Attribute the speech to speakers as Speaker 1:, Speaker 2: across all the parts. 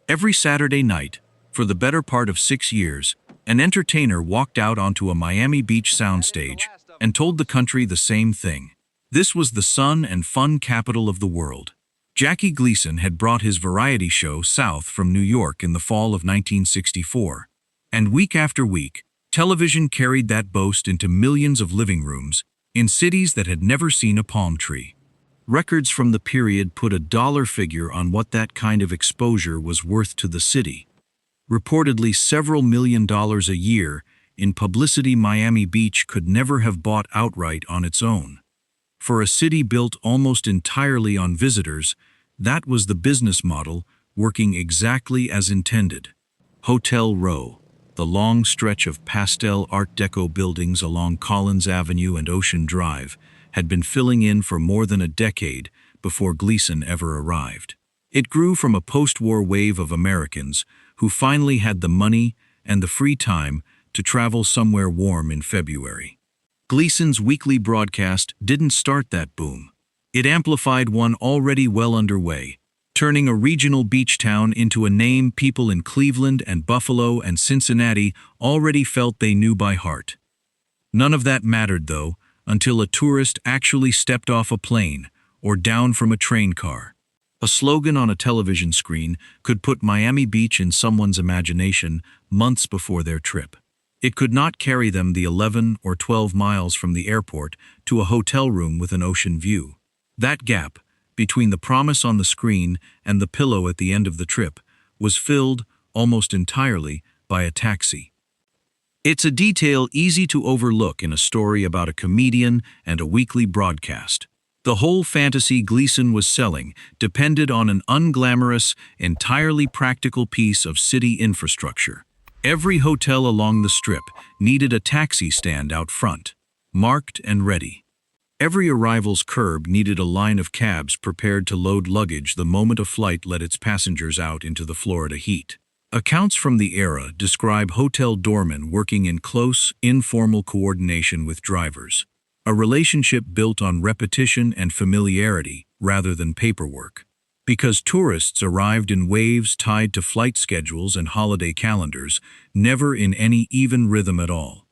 Speaker 1: Every Saturday night, for the better part of 6 years, an entertainer walked out onto a Miami Beach soundstage and told the country the same thing. This was the sun and fun capital of the world. Jackie Gleason had brought his variety show south from New York in the fall of 1964. And week after week, television carried that boast into millions of living rooms in cities that had never seen a palm tree. Records from the period put a dollar figure on what that kind of exposure was worth to the city. Reportedly several $1 million a year in publicity Miami Beach could never have bought outright on its own. For a city built almost entirely on visitors, that was the business model working exactly as intended. Hotel Row, the long stretch of pastel Art Deco buildings along Collins Avenue and Ocean Drive, had been filling in for more than a decade before Gleason ever arrived. It grew from a post-war wave of Americans who finally had the money and the free time to travel somewhere warm in February. Gleason's weekly broadcast didn't start that boom. It amplified one already well underway, turning a regional beach town into a name people in Cleveland and Buffalo and Cincinnati already felt they knew by heart. None of that mattered, though, until a tourist actually stepped off a plane or down from a train car. A slogan on a television screen could put Miami Beach in someone's imagination months before their trip. It could not carry them the 11 or 12 miles from the airport to a hotel room with an ocean view. That gap, between the promise on the screen and the pillow at the end of the trip, was filled, almost entirely, by a taxi. It's a detail easy to overlook in a story about a comedian and a weekly broadcast. The whole fantasy Gleason was selling depended on an unglamorous, entirely practical piece of city infrastructure. Every hotel along the Strip needed a taxi stand out front, marked and ready. Every arrival's curb needed a line of cabs prepared to load luggage the moment a flight let its passengers out into the Florida heat. Accounts from the era describe hotel doormen working in close, informal coordination with drivers, a relationship built on repetition and familiarity rather than paperwork. Because tourists arrived in waves tied to flight schedules and holiday calendars, never in any even rhythm at all.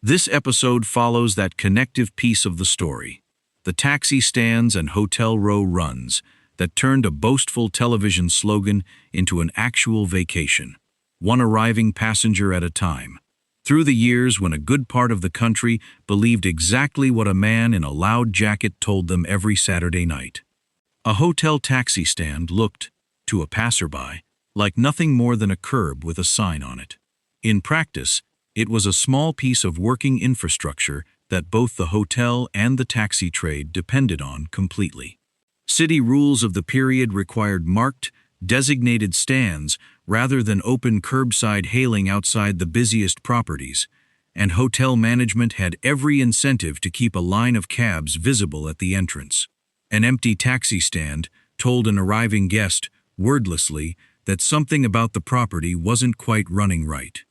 Speaker 1: This episode follows that connective piece of the story, the taxi stands and hotel row runs, that turned a boastful television slogan into an actual vacation, one arriving passenger at a time. Through the years when a good part of the country believed exactly what a man in a loud jacket told them every Saturday night. A hotel taxi stand looked, to a passerby, like nothing more than a curb with a sign on it. In practice, it was a small piece of working infrastructure that both the hotel and the taxi trade depended on completely. City rules of the period required marked, designated stands rather than open curbside hailing outside the busiest properties, and hotel management had every incentive to keep a line of cabs visible at the entrance. An empty taxi stand told an arriving guest, wordlessly, that something about the property wasn't quite running right.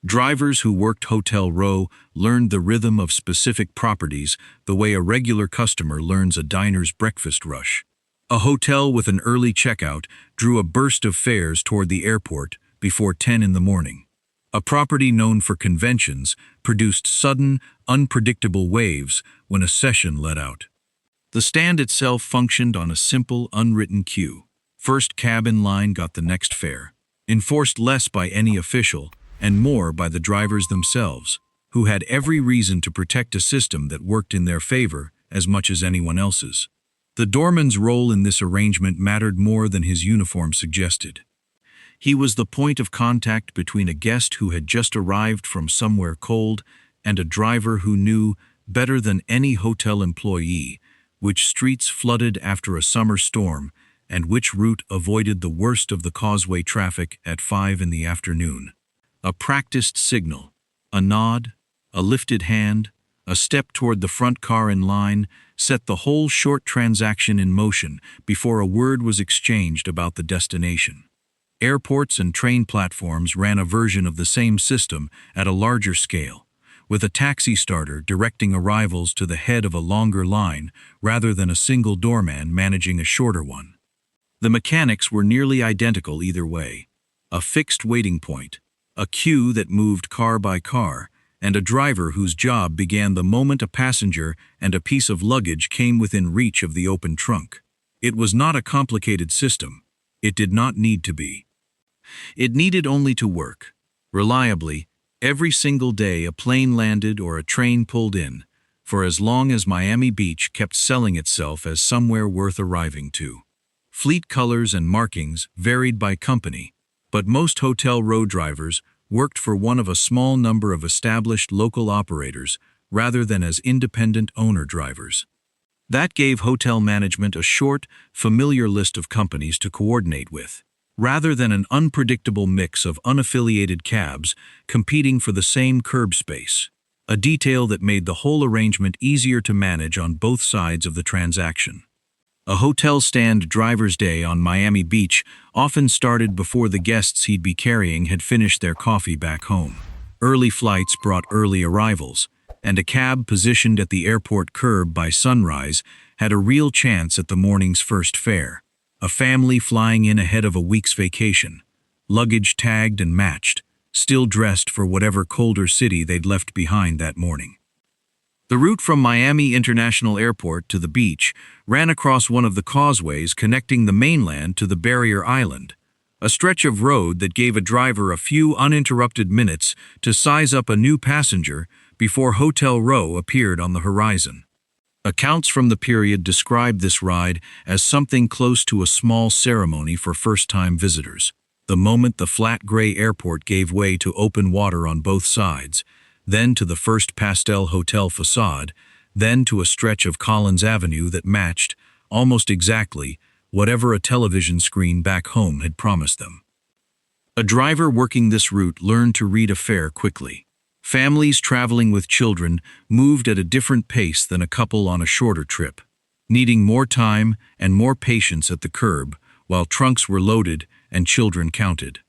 Speaker 1: Drivers who worked Hotel Row learned the rhythm of specific properties the way a regular customer learns a diner's breakfast rush. A hotel with an early checkout drew a burst of fares toward the airport before 10 in the morning. A property known for conventions produced sudden, unpredictable waves when a session let out. The stand itself functioned on a simple, unwritten cue. First cab in line got the next fare, enforced less by any official and more by the drivers themselves, who had every reason to protect a system that worked in their favor as much as anyone else's. The doorman's role in this arrangement mattered more than his uniform suggested. He was the point of contact between a guest who had just arrived from somewhere cold and a driver who knew, better than any hotel employee, which streets flooded after a summer storm and which route avoided the worst of the causeway traffic at 5 in the afternoon. A practiced signal, a nod, a lifted hand, a step toward the front car in line set the whole short transaction in motion before a word was exchanged about the destination. Airports and train platforms ran a version of the same system at a larger scale, with a taxi starter directing arrivals to the head of a longer line rather than a single doorman managing a shorter one. The mechanics were nearly identical either way. A fixed waiting point, a queue that moved car by car, and a driver whose job began the moment a passenger and a piece of luggage came within reach of the open trunk. It was not a complicated system. It did not need to be. It needed only to work. Reliably, every single day a plane landed or a train pulled in, for as long as Miami Beach kept selling itself as somewhere worth arriving to. Fleet colors and markings varied by company, but most hotel row drivers worked for one of a small number of established local operators rather than as independent owner-drivers. That gave hotel management a short, familiar list of companies to coordinate with, rather than an unpredictable mix of unaffiliated cabs competing for the same curb space, a detail that made the whole arrangement easier to manage on both sides of the transaction. A hotel stand driver's day on Miami Beach often started before the guests he'd be carrying had finished their coffee back home. Early flights brought early arrivals, and a cab positioned at the airport curb by sunrise had a real chance at the morning's first fare. A family flying in ahead of a week's vacation, luggage tagged and matched, still dressed for whatever colder city they'd left behind that morning. The route from Miami International Airport to the beach ran across one of the causeways connecting the mainland to the barrier island, a stretch of road that gave a driver a few uninterrupted minutes to size up a new passenger before Hotel Row appeared on the horizon. Accounts from the period described this ride as something close to a small ceremony for first-time visitors. The moment the flat gray airport gave way to open water on both sides, then to the first pastel hotel facade, then to a stretch of Collins Avenue that matched, almost exactly, whatever a television screen back home had promised them. A driver working this route learned to read a fare quickly. Families traveling with children moved at a different pace than a couple on a shorter trip, needing more time and more patience at the curb while trunks were loaded and children counted.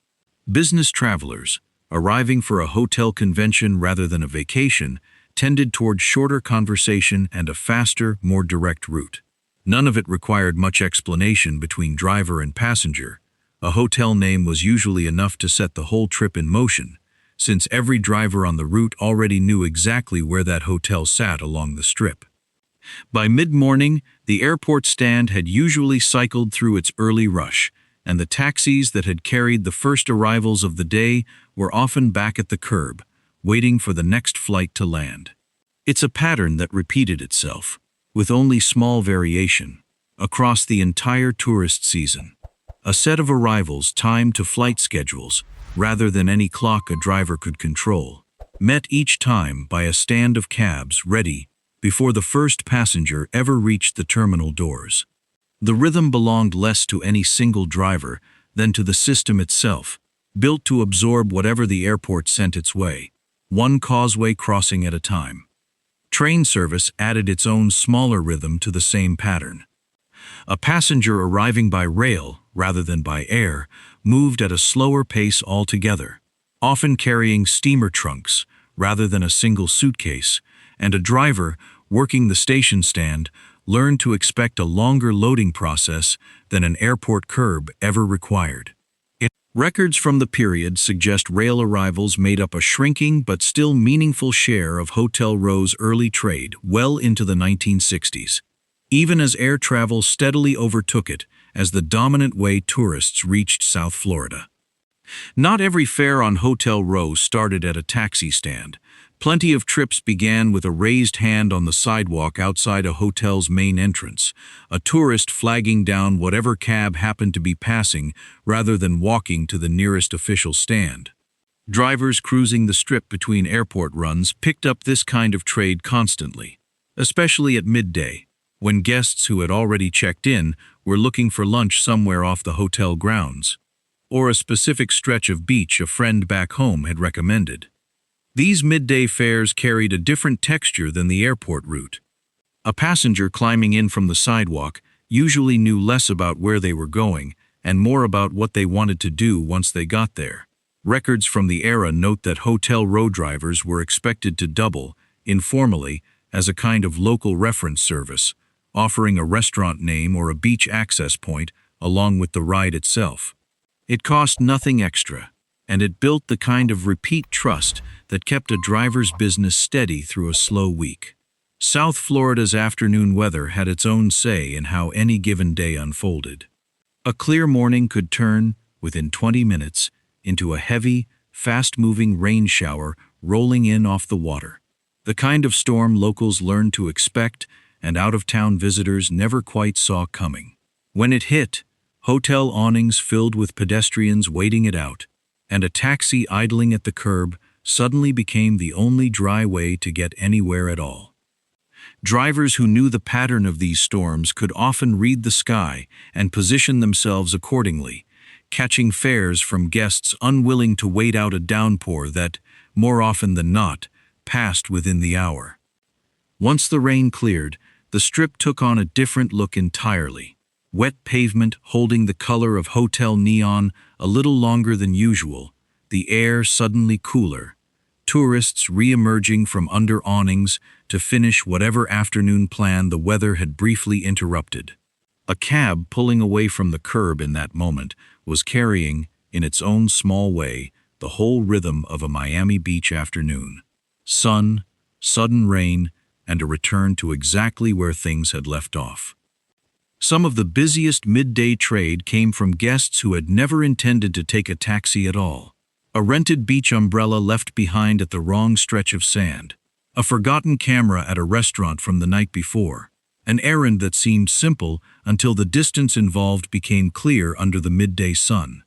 Speaker 1: Business travelers, arriving for a hotel convention rather than a vacation, tended toward shorter conversation and a faster, more direct route. None of it required much explanation between driver and passenger. A hotel name was usually enough to set the whole trip in motion, since every driver on the route already knew exactly where that hotel sat along the strip. By mid-morning, the airport stand had usually cycled through its early rush, and the taxis that had carried the first arrivals of the day were often back at the curb, waiting for the next flight to land. It's a pattern that repeated itself, with only small variation, across the entire tourist season. A set of arrivals timed to flight schedules, rather than any clock a driver could control, met each time by a stand of cabs ready before the first passenger ever reached the terminal doors. The rhythm belonged less to any single driver than to the system itself, built to absorb whatever the airport sent its way, one causeway crossing at a time. Train service added its own smaller rhythm to the same pattern. A passenger arriving by rail rather than by air moved at a slower pace altogether, often carrying steamer trunks rather than a single suitcase, and a driver working the station stand learned to expect a longer loading process than an airport curb ever required. Records from the period suggest rail arrivals made up a shrinking but still meaningful share of Hotel Row's early trade well into the 1960s, even as air travel steadily overtook it as the dominant way tourists reached South Florida. Not every fare on Hotel Row started at a taxi stand. Plenty of trips began with a raised hand on the sidewalk outside a hotel's main entrance, a tourist flagging down whatever cab happened to be passing rather than walking to the nearest official stand. Drivers cruising the strip between airport runs picked up this kind of trade constantly, especially at midday, when guests who had already checked in were looking for lunch somewhere off the hotel grounds, or a specific stretch of beach a friend back home had recommended. These midday fares carried a different texture than the airport route. A passenger climbing in from the sidewalk usually knew less about where they were going and more about what they wanted to do once they got there. Records from the era note that Hotel Row drivers were expected to double, informally, as a kind of local reference service, offering a restaurant name or a beach access point along with the ride itself. It cost nothing extra, and it built the kind of repeat trust that kept a driver's business steady through a slow week. South Florida's afternoon weather had its own say in how any given day unfolded. A clear morning could turn, within 20 minutes, into a heavy, fast-moving rain shower rolling in off the water. The kind of storm locals learned to expect and out-of-town visitors never quite saw coming. When it hit, hotel awnings filled with pedestrians waiting it out, and a taxi idling at the curb suddenly became the only dry way to get anywhere at all. Drivers who knew the pattern of these storms could often read the sky and position themselves accordingly, catching fares from guests unwilling to wait out a downpour that, more often than not, passed within the hour. Once the rain cleared, the Strip took on a different look entirely. Wet pavement holding the color of hotel neon a little longer than usual, the air suddenly cooler, tourists re-emerging from under awnings to finish whatever afternoon plan the weather had briefly interrupted. A cab pulling away from the curb in that moment was carrying, in its own small way, the whole rhythm of a Miami Beach afternoon. Sun, sudden rain, and a return to exactly where things had left off. Some of the busiest midday trade came from guests who had never intended to take a taxi at all. A rented beach umbrella left behind at the wrong stretch of sand. A forgotten camera at a restaurant from the night before. An errand that seemed simple until the distance involved became clear under the midday sun.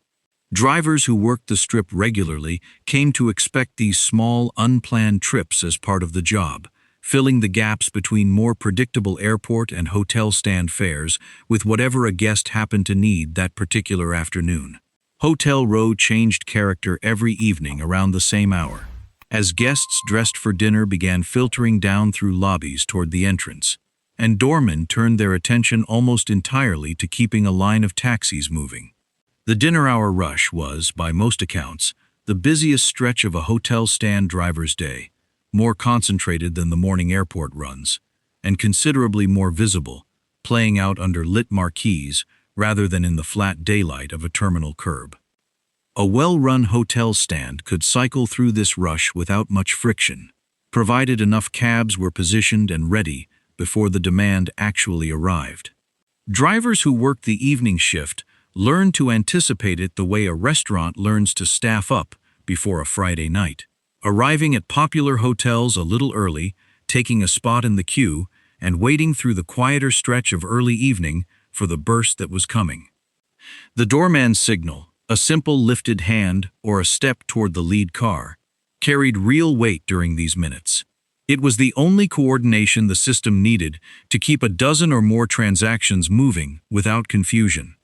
Speaker 1: Drivers who worked the Strip regularly came to expect these small, unplanned trips as part of the job, filling the gaps between more predictable airport and hotel stand fares with whatever a guest happened to need that particular afternoon. Hotel Row changed character every evening around the same hour, as guests dressed for dinner began filtering down through lobbies toward the entrance, and doormen turned their attention almost entirely to keeping a line of taxis moving. The dinner hour rush was, by most accounts, the busiest stretch of a hotel stand driver's day, more concentrated than the morning airport runs, and considerably more visible, playing out under lit marquees rather than in the flat daylight of a terminal curb. A well-run hotel stand could cycle through this rush without much friction, provided enough cabs were positioned and ready before the demand actually arrived. Drivers who worked the evening shift learned to anticipate it the way a restaurant learns to staff up before a Friday night, arriving at popular hotels a little early, taking a spot in the queue, and waiting through the quieter stretch of early evening for the burst that was coming. The doorman's signal, a simple lifted hand or a step toward the lead car, carried real weight during these minutes. It was the only coordination the system needed to keep a dozen or more transactions moving without confusion.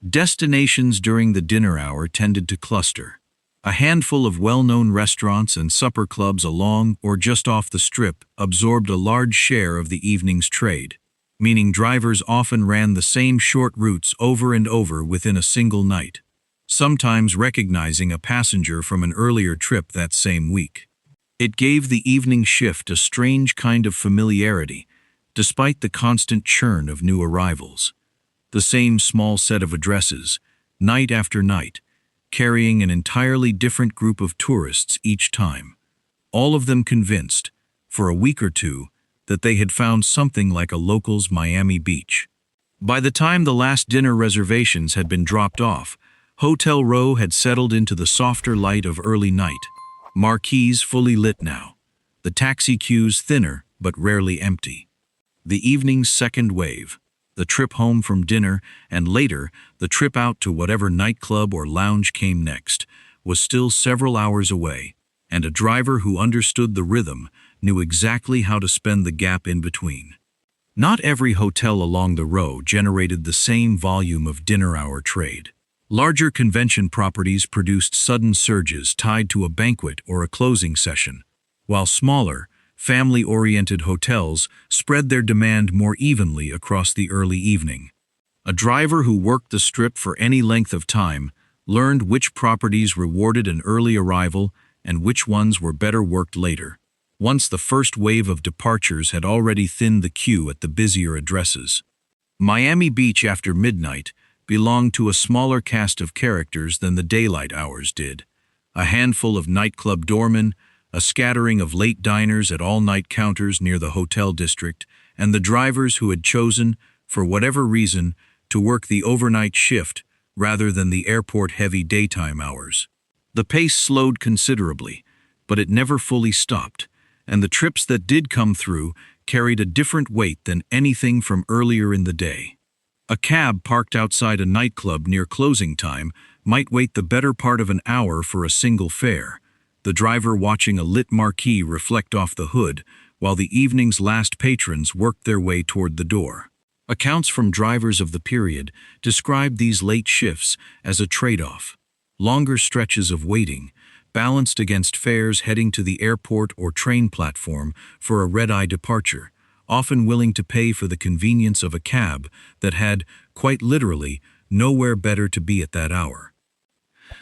Speaker 1: Destinations during the dinner hour tended to cluster. A handful of well-known restaurants and supper clubs along or just off the Strip absorbed a large share of the evening's trade, meaning drivers often ran the same short routes over and over within a single night, sometimes recognizing a passenger from an earlier trip that same week. It gave the evening shift a strange kind of familiarity, despite the constant churn of new arrivals. The same small set of addresses, night after night, carrying an entirely different group of tourists each time, all of them convinced, for a week or two, that they had found something like a local's Miami Beach. By the time the last dinner reservations had been dropped off, Hotel Row had settled into the softer light of early night, marquees fully lit now, the taxi queues thinner but rarely empty. The evening's second wave, the trip home from dinner, and later, the trip out to whatever nightclub or lounge came next, was still several hours away, and a driver who understood the rhythm knew exactly how to spend the gap in between. Not every hotel along the row generated the same volume of dinner-hour trade. Larger convention properties produced sudden surges tied to a banquet or a closing session, while smaller, family-oriented hotels spread their demand more evenly across the early evening. A driver who worked the Strip for any length of time learned which properties rewarded an early arrival and which ones were better worked later, once the first wave of departures had already thinned the queue at the busier addresses. Miami Beach after midnight belonged to a smaller cast of characters than the daylight hours did. A handful of nightclub doormen, a scattering of late diners at all-night counters near the hotel district, and the drivers who had chosen, for whatever reason, to work the overnight shift rather than the airport-heavy daytime hours. The pace slowed considerably, but it never fully stopped, and the trips that did come through carried a different weight than anything from earlier in the day. A cab parked outside a nightclub near closing time might wait the better part of an hour for a single fare, the driver watching a lit marquee reflect off the hood while the evening's last patrons worked their way toward the door. Accounts from drivers of the period described these late shifts as a trade-off. Longer stretches of waiting, balanced against fares heading to the airport or train platform for a red-eye departure, often willing to pay for the convenience of a cab that had, quite literally, nowhere better to be at that hour.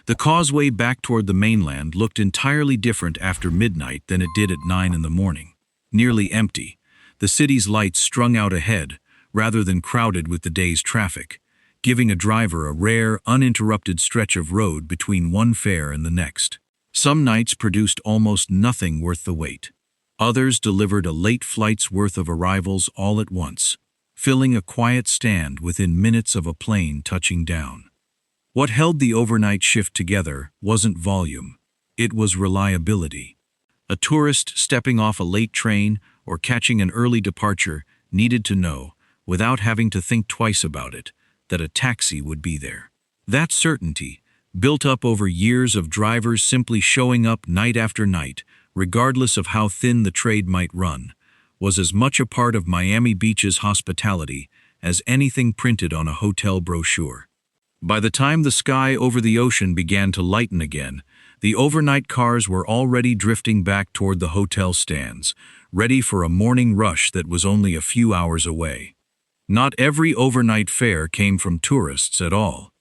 Speaker 1: The causeway back toward the mainland looked entirely different after midnight than it did at 9 in the morning. Nearly empty, the city's lights strung out ahead, rather than crowded with the day's traffic, giving a driver a rare, uninterrupted stretch of road between one fare and the next. Some nights produced almost nothing worth the wait. Others delivered a late flight's worth of arrivals all at once, filling a quiet stand within minutes of a plane touching down. What held the overnight shift together wasn't volume, it was reliability. A tourist stepping off a late train or catching an early departure needed to know, without having to think twice about it, that a taxi would be there. That certainty, built up over years of drivers simply showing up night after night, regardless of how thin the trade might run, was as much a part of Miami Beach's hospitality as anything printed on a hotel brochure. By the time the sky over the ocean began to lighten again, the overnight cars were already drifting back toward the hotel stands, ready for a morning rush that was only a few hours away. Not every overnight fare came from tourists at all.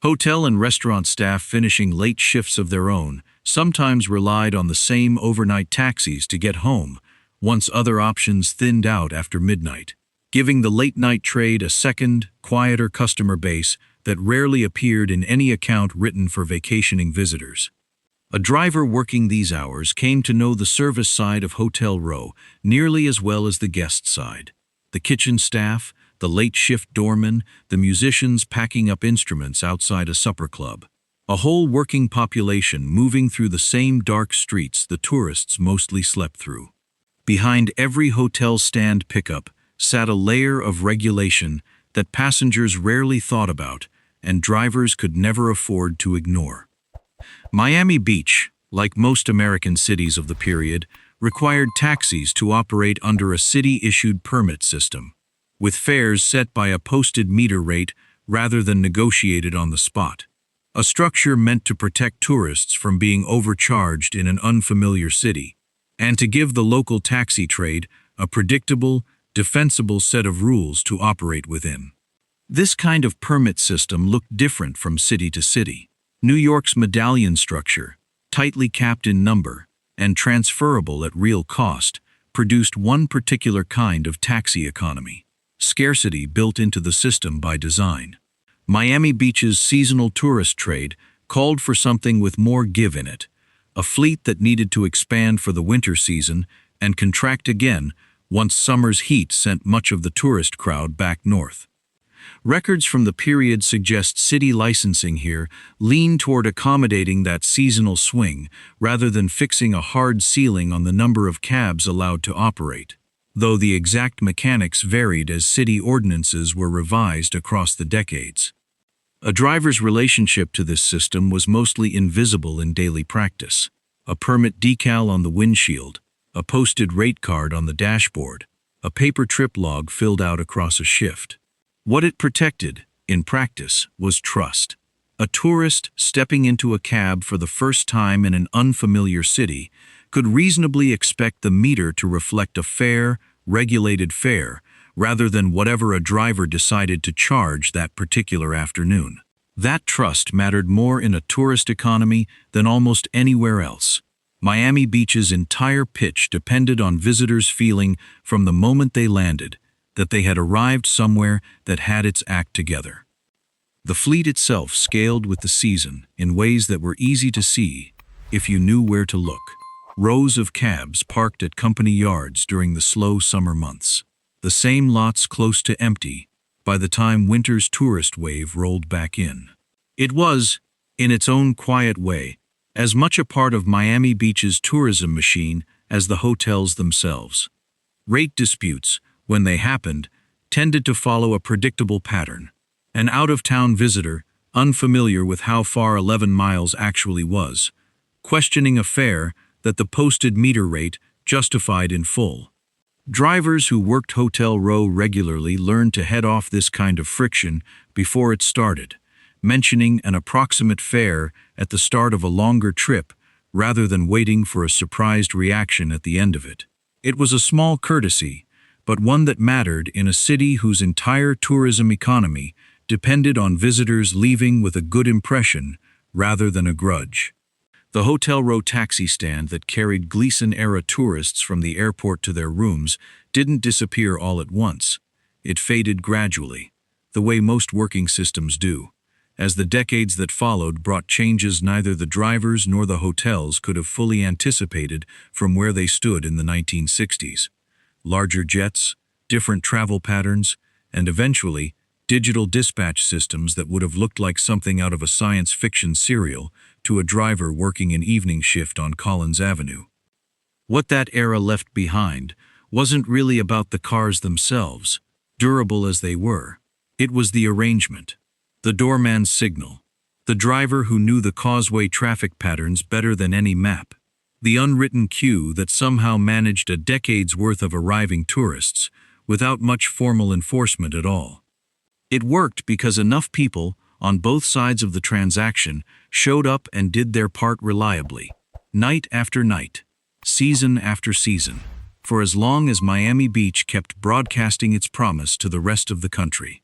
Speaker 1: Hotel and restaurant staff finishing late shifts of their own sometimes relied on the same overnight taxis to get home, once other options thinned out after midnight, giving the late-night trade a second, quieter customer base that rarely appeared in any account written for vacationing visitors. A driver working these hours came to know the service side of Hotel Row nearly as well as the guest side. The kitchen staff, the late shift doormen, the musicians packing up instruments outside a supper club. A whole working population moving through the same dark streets the tourists mostly slept through. Behind every hotel stand pickup sat a layer of regulation that passengers rarely thought about and drivers could never afford to ignore. Miami Beach, like most American cities of the period, required taxis to operate under a city-issued permit system, with fares set by a posted meter rate rather than negotiated on the spot. A structure meant to protect tourists from being overcharged in an unfamiliar city, and to give the local taxi trade a predictable, defensible set of rules to operate within. This kind of permit system looked different from city to city. New York's medallion structure, tightly capped in number and transferable at real cost, produced one particular kind of taxi economy, scarcity built into the system by design. Miami Beach's seasonal tourist trade called for something with more give in it, a fleet that needed to expand for the winter season and contract again once summer's heat sent much of the tourist crowd back north. Records from the period suggest city licensing here leaned toward accommodating that seasonal swing rather than fixing a hard ceiling on the number of cabs allowed to operate, though the exact mechanics varied as city ordinances were revised across the decades. A driver's relationship to this system was mostly invisible in daily practice. A permit decal on the windshield, a posted rate card on the dashboard, a paper trip log filled out across a shift. What it protected, in practice, was trust. A tourist stepping into a cab for the first time in an unfamiliar city could reasonably expect the meter to reflect a fair, regulated fare, rather than whatever a driver decided to charge that particular afternoon. That trust mattered more in a tourist economy than almost anywhere else. Miami Beach's entire pitch depended on visitors feeling, from the moment they landed, that they had arrived somewhere that had its act together. The fleet itself scaled with the season in ways that were easy to see if you knew where to look. Rows of cabs parked at company yards during the slow summer months. The same lots close to empty by the time winter's tourist wave rolled back in. It was, in its own quiet way, as much a part of Miami Beach's tourism machine as the hotels themselves. Rate disputes, when they happened, tended to follow a predictable pattern. An out-of-town visitor, unfamiliar with how far 11 miles actually was, questioning a fare that the posted meter rate justified in full. Drivers who worked Hotel Row regularly learned to head off this kind of friction before it started, mentioning an approximate fare at the start of a longer trip rather than waiting for a surprised reaction at the end of it. It was a small courtesy, but one that mattered in a city whose entire tourism economy depended on visitors leaving with a good impression rather than a grudge. The Hotel Row taxi stand that carried Gleason-era tourists from the airport to their rooms didn't disappear all at once. It faded gradually, the way most working systems do, as the decades that followed brought changes neither the drivers nor the hotels could have fully anticipated from where they stood in the 1960s. Larger jets, different travel patterns, and eventually, digital dispatch systems that would have looked like something out of a science fiction serial to a driver working an evening shift on Collins Avenue. What that era left behind wasn't really about the cars themselves, durable as they were. It was the arrangement, the doorman's signal, the driver who knew the causeway traffic patterns better than any map, the unwritten queue that somehow managed a decade's worth of arriving tourists without much formal enforcement at all. It worked because enough people, on both sides of the transaction, showed up and did their part reliably, night after night, season after season, for as long as Miami Beach kept broadcasting its promise to the rest of the country.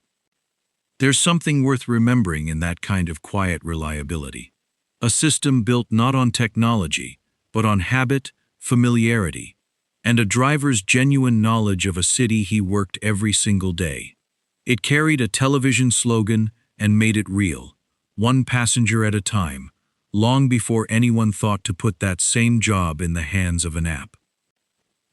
Speaker 1: There's something worth remembering in that kind of quiet reliability. A system built not on technology, but on habit, familiarity, and a driver's genuine knowledge of a city he worked every single day. It carried a television slogan and made it real, one passenger at a time, long before anyone thought to put that same job in the hands of an app.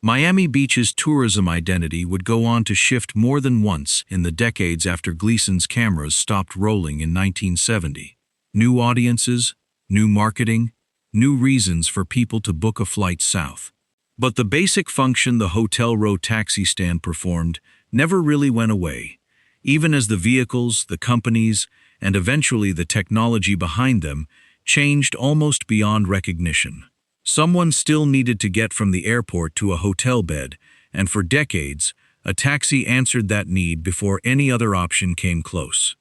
Speaker 1: Miami Beach's tourism identity would go on to shift more than once in the decades after Gleason's cameras stopped rolling in 1970. New audiences, new marketing, new reasons for people to book a flight south. But the basic function the Hotel Row taxi stand performed never really went away, even as the vehicles, the companies, and eventually the technology behind them changed almost beyond recognition. Someone still needed to get from the airport to a hotel bed, and for decades, a taxi answered that need before any other option came close.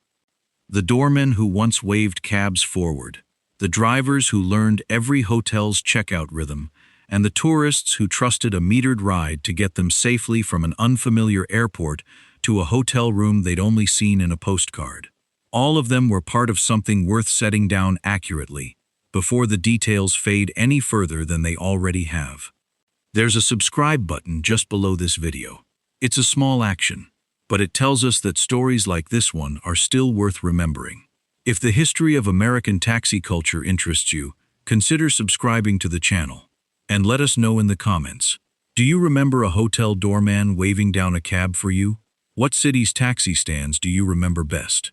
Speaker 1: The doormen who once waved cabs forward, the drivers who learned every hotel's checkout rhythm, and the tourists who trusted a metered ride to get them safely from an unfamiliar airport to a hotel room they'd only seen in a postcard. All of them were part of something worth setting down accurately, before the details fade any further than they already have. There's a subscribe button just below this video. It's a small action, but it tells us that stories like this one are still worth remembering. If the history of American taxi culture interests you, consider subscribing to the channel. And let us know in the comments. Do you remember a hotel doorman waving down a cab for you? What city's taxi stands do you remember best?